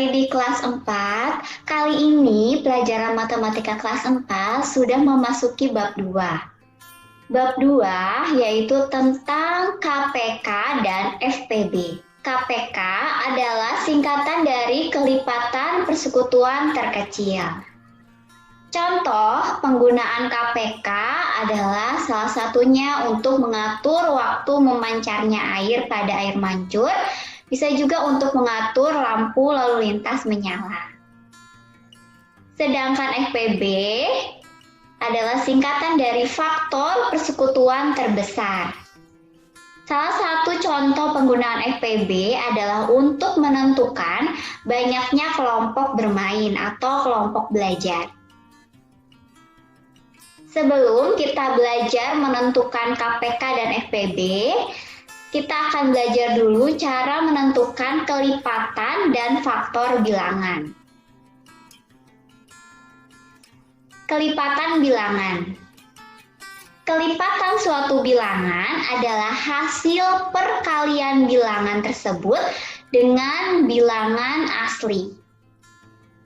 kembali di kelas 4. Kali ini pelajaran matematika kelas 4 sudah memasuki bab 2. Bab 2 yaitu tentang KPK dan FPB. KPK adalah singkatan dari kelipatan persekutuan terkecil. Contoh penggunaan KPK adalah salah satunya untuk mengatur waktu memancarnya air pada air mancur. Bisa juga untuk mengatur lampu lalu lintas menyala. Sedangkan FPB adalah singkatan dari faktor persekutuan terbesar. Salah satu contoh penggunaan FPB adalah untuk menentukan banyaknya kelompok bermain atau kelompok belajar. Sebelum kita belajar menentukan KPK dan FPB, kita akan belajar dulu cara menentukan kelipatan dan faktor bilangan. Kelipatan bilangan. Kelipatan suatu bilangan adalah hasil perkalian bilangan tersebut dengan bilangan asli.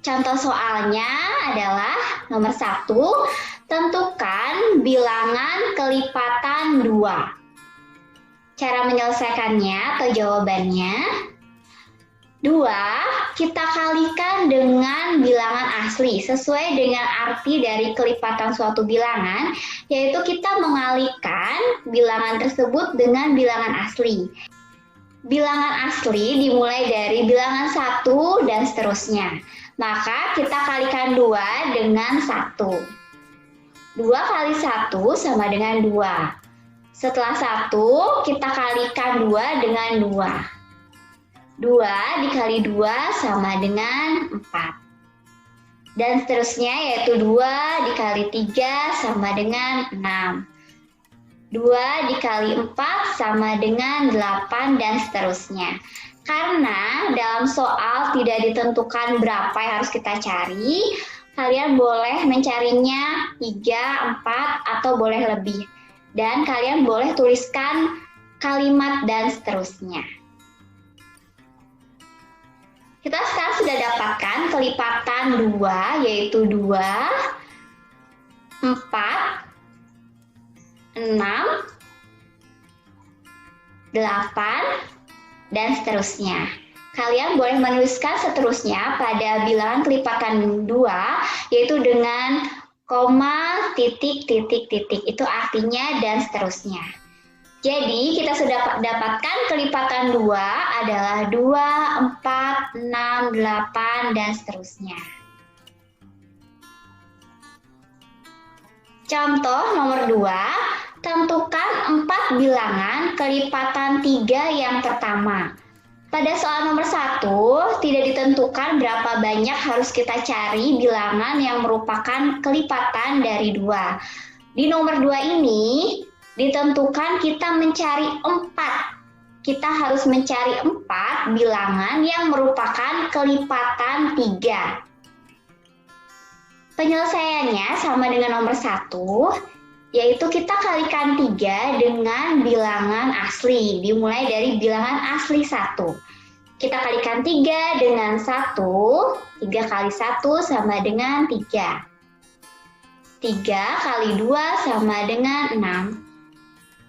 Contoh soalnya adalah nomor 1, tentukan bilangan kelipatan 2. Cara menyelesaikannya atau jawabannya, 2, kita kalikan dengan bilangan asli sesuai dengan arti dari kelipatan suatu bilangan, yaitu kita mengalihkan bilangan tersebut dengan bilangan asli. Bilangan asli dimulai dari bilangan 1 dan seterusnya. Maka kita kalikan 2 dengan 1. 2 kali 1 sama dengan 2. Setelah 1, kita kalikan 2 dengan 2. 2 dikali 2 sama dengan 4. Dan seterusnya yaitu 2 dikali 3 sama dengan 6. 2 dikali 4 sama dengan 8 dan seterusnya. Karena dalam soal tidak ditentukan berapa yang harus kita cari, kalian boleh mencarinya 3, 4, atau boleh lebih. Dan kalian boleh tuliskan kalimat dan seterusnya. Kita sekarang sudah dapatkan kelipatan 2, yaitu 2, 4, 6, 8, dan seterusnya. Kalian boleh menuliskan seterusnya pada bilangan kelipatan 2, yaitu dengan koma, titik, titik, titik. Itu artinya dan seterusnya. Jadi, kita sudah dapatkan kelipatan 2 adalah 2, 4, 6, 8, dan seterusnya. Contoh nomor 2, tentukan 4 bilangan kelipatan 3 yang pertama. Pada soal nomor 1, tidak ditentukan berapa banyak harus kita cari bilangan yang merupakan kelipatan dari 2. Di nomor 2 ini, ditentukan kita mencari 4. Kita harus mencari 4 bilangan yang merupakan kelipatan 3. Penyelesaiannya sama dengan nomor 1, yaitu kita kalikan 3 dengan bilangan asli, dimulai dari bilangan asli 1. Kita kalikan 3 dengan 1, 3 kali 1 sama dengan 3. 3 kali 2 sama dengan 6.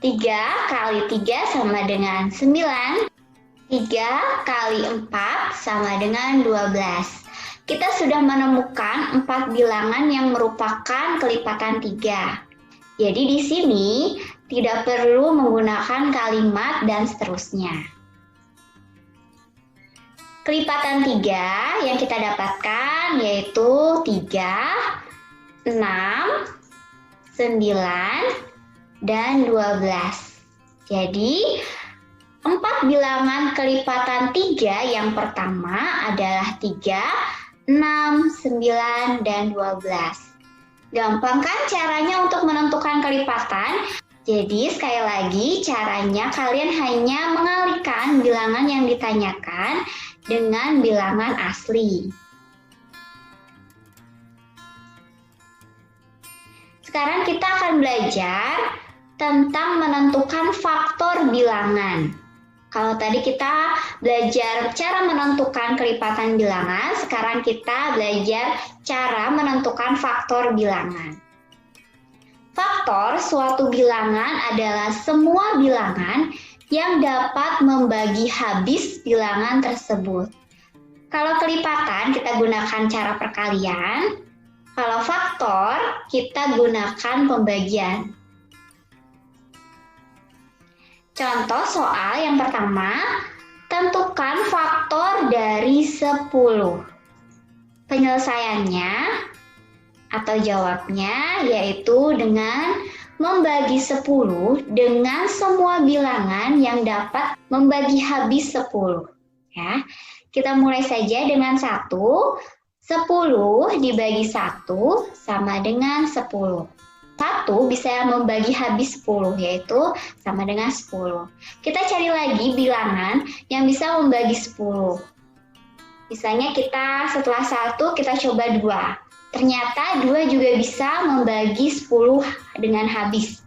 3 kali 3 sama dengan 9. 3 kali 4 sama dengan 12. Kita sudah menemukan 4 bilangan yang merupakan kelipatan 3. Jadi di sini tidak perlu menggunakan kalimat dan seterusnya. Kelipatan 3 yang kita dapatkan yaitu 3, 6, 9, dan 12. Jadi 4 bilangan kelipatan 3 yang pertama adalah 3, 6, 9, dan 12. Gampang kan caranya untuk menentukan kelipatan? Jadi sekali lagi caranya kalian hanya mengalihkan bilangan yang ditanyakan dengan bilangan asli. Sekarang kita akan belajar tentang menentukan faktor bilangan. Kalau tadi kita belajar cara menentukan kelipatan bilangan, sekarang kita belajar cara menentukan faktor bilangan. Faktor suatu bilangan adalah semua bilangan yang dapat membagi habis bilangan tersebut. Kalau kelipatan kita gunakan cara perkalian, kalau faktor kita gunakan pembagian. Contoh soal yang pertama, tentukan faktor dari 10. Penyelesaiannya atau jawabnya yaitu dengan membagi 10 dengan semua bilangan yang dapat membagi habis 10. Ya, kita mulai saja dengan 1. 10 dibagi 1 sama dengan 10. 1 bisa membagi habis 10, yaitu sama dengan 10. Kita cari lagi bilangan yang bisa membagi 10. Misalnya kita setelah 1 kita coba 2. Ternyata 2 juga bisa membagi 10 dengan habis.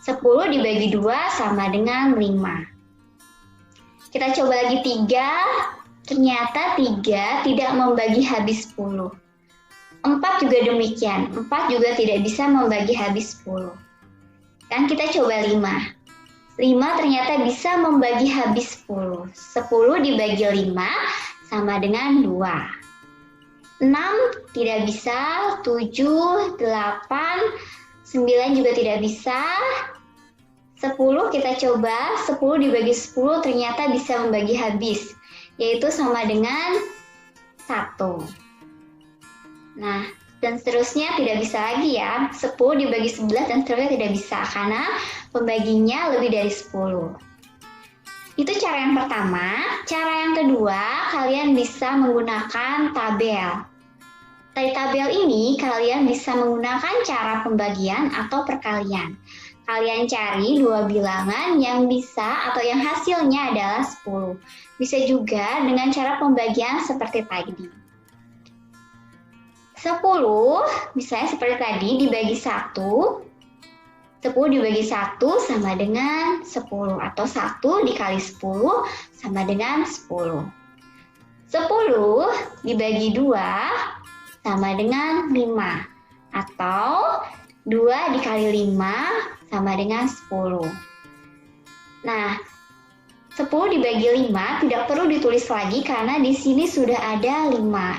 10 dibagi 2 sama dengan 5. Kita coba lagi 3. Ternyata 3 tidak membagi habis 10. 4 juga demikian, 4 juga tidak bisa membagi habis 10. Kan kita coba 5. 5 ternyata bisa membagi habis 10. 10 dibagi 5 sama dengan 2. 6 tidak bisa, 7, 8, 9 juga tidak bisa. 10 kita coba, 10 dibagi 10 ternyata bisa membagi habis, yaitu sama dengan 1. Nah, dan seterusnya tidak bisa lagi ya. 10 dibagi 11 dan seterusnya tidak bisa karena pembaginya lebih dari 10. Itu cara yang pertama. Cara yang kedua, kalian bisa menggunakan tabel. Dari tabel ini, kalian bisa menggunakan cara pembagian atau perkalian. Kalian cari 2 bilangan yang bisa atau yang hasilnya adalah 10. Bisa juga dengan cara pembagian seperti tadi. 10, misalnya seperti tadi, dibagi 1. 10 dibagi 1 sama dengan 10. Atau 1 dikali 10 sama dengan 10. 10 dibagi 2 sama dengan 5. Atau 2 dikali 5 sama dengan 10. Nah, 10 dibagi 5 tidak perlu ditulis lagi karena di sini sudah ada 5.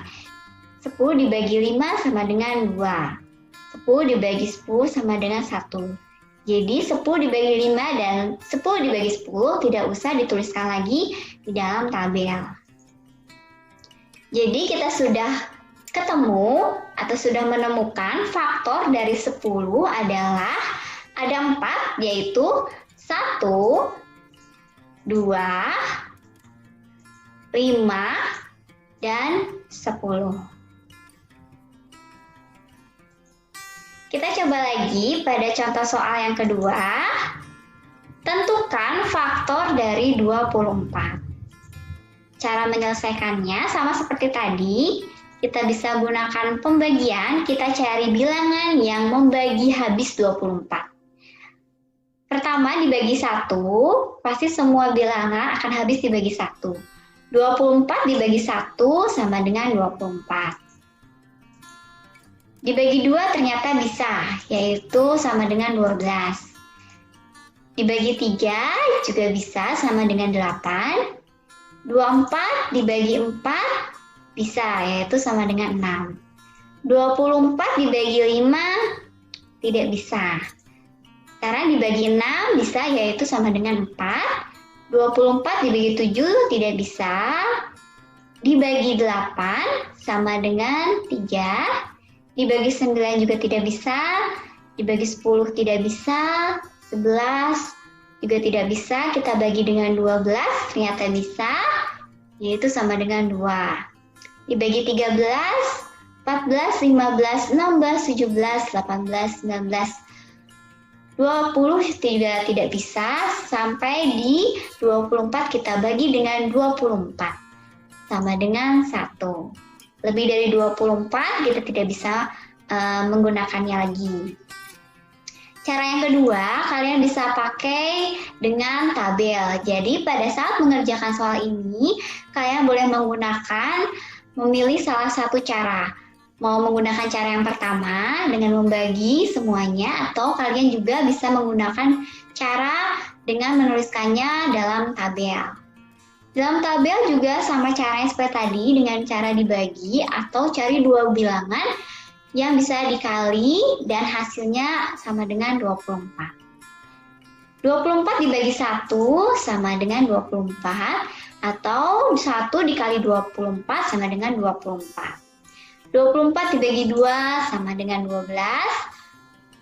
10 dibagi 5 sama dengan 2. 10 dibagi 10 sama dengan 1. Jadi 10 dibagi 5 dan 10 dibagi 10 tidak usah dituliskan lagi di dalam tabel. Jadi kita sudah ketemu atau sudah menemukan faktor dari 10 adalah ada 4, yaitu 1, 2, 5, dan 10. Kita coba lagi pada contoh soal yang kedua. Tentukan faktor dari 24. Cara menyelesaikannya sama seperti tadi. Kita bisa gunakan pembagian, kita cari bilangan yang membagi habis 24. Pertama dibagi 1, pasti semua bilangan akan habis dibagi 1. 24 dibagi 1 sama dengan 24. Dibagi 2 ternyata bisa, yaitu sama dengan 12. Dibagi 3 juga bisa, sama dengan 8. 24 dibagi 4 bisa, yaitu sama dengan 6. 24 dibagi 5 tidak bisa. Sekarang dibagi 6 bisa, yaitu sama dengan 4. 24 dibagi 7 tidak bisa. Dibagi 8 sama dengan 3. Dibagi 9 juga tidak bisa, dibagi 10 tidak bisa, 11 juga tidak bisa, kita bagi dengan 12 ternyata bisa, yaitu sama dengan 2. Dibagi 13, 14, 15, 16, 17, 18, 19, 20 juga tidak bisa, sampai di 24 kita bagi dengan 24, sama dengan 1. Lebih dari 24 kita tidak bisa menggunakannya lagi. Cara yang kedua, kalian bisa pakai dengan tabel. Jadi pada saat mengerjakan soal ini, kalian boleh memilih salah satu cara. Mau menggunakan cara yang pertama dengan membagi semuanya, atau kalian juga bisa menggunakan cara dengan menuliskannya dalam tabel. Dalam tabel juga sama caranya seperti tadi dengan cara dibagi atau cari dua bilangan yang bisa dikali dan hasilnya sama dengan 24. 24 dibagi 1 sama dengan 24 atau 1 dikali 24 sama dengan 24. 24 dibagi 2 sama dengan 12.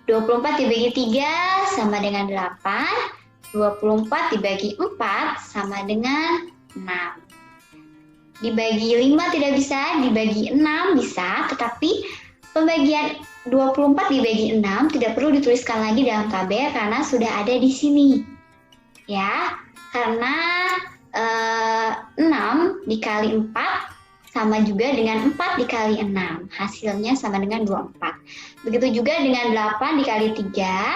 24 dibagi 3 sama dengan 8. 24 dibagi 4 sama dengan 6. Dibagi 5 tidak bisa, dibagi 6 bisa, tetapi pembagian 24 dibagi 6 tidak perlu dituliskan lagi dalam tabel karena sudah ada di sini. Ya, karena 6 dikali 4 sama juga dengan 4 dikali 6. Hasilnya sama dengan 24. Begitu juga dengan 8 dikali 3.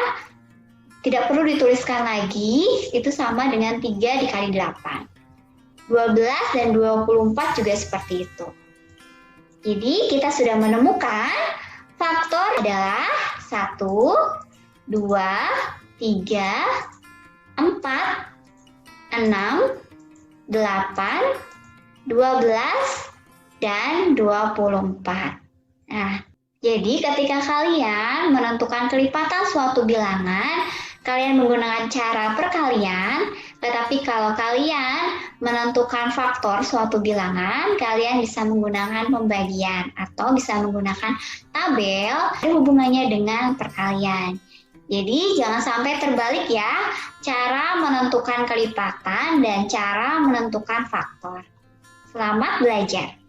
Tidak perlu dituliskan lagi, itu sama dengan 3 dikali 8. 12 dan 24 juga seperti itu. Jadi kita sudah menemukan faktor adalah 1, 2, 3, 4, 6, 8, 12, dan 24. Nah, jadi ketika kalian menentukan kelipatan suatu bilangan, kalian menggunakan cara perkalian, tetapi kalau kalian menentukan faktor suatu bilangan, kalian bisa menggunakan pembagian atau bisa menggunakan tabel hubungannya dengan perkalian. Jadi jangan sampai terbalik ya, cara menentukan kelipatan dan cara menentukan faktor. Selamat belajar!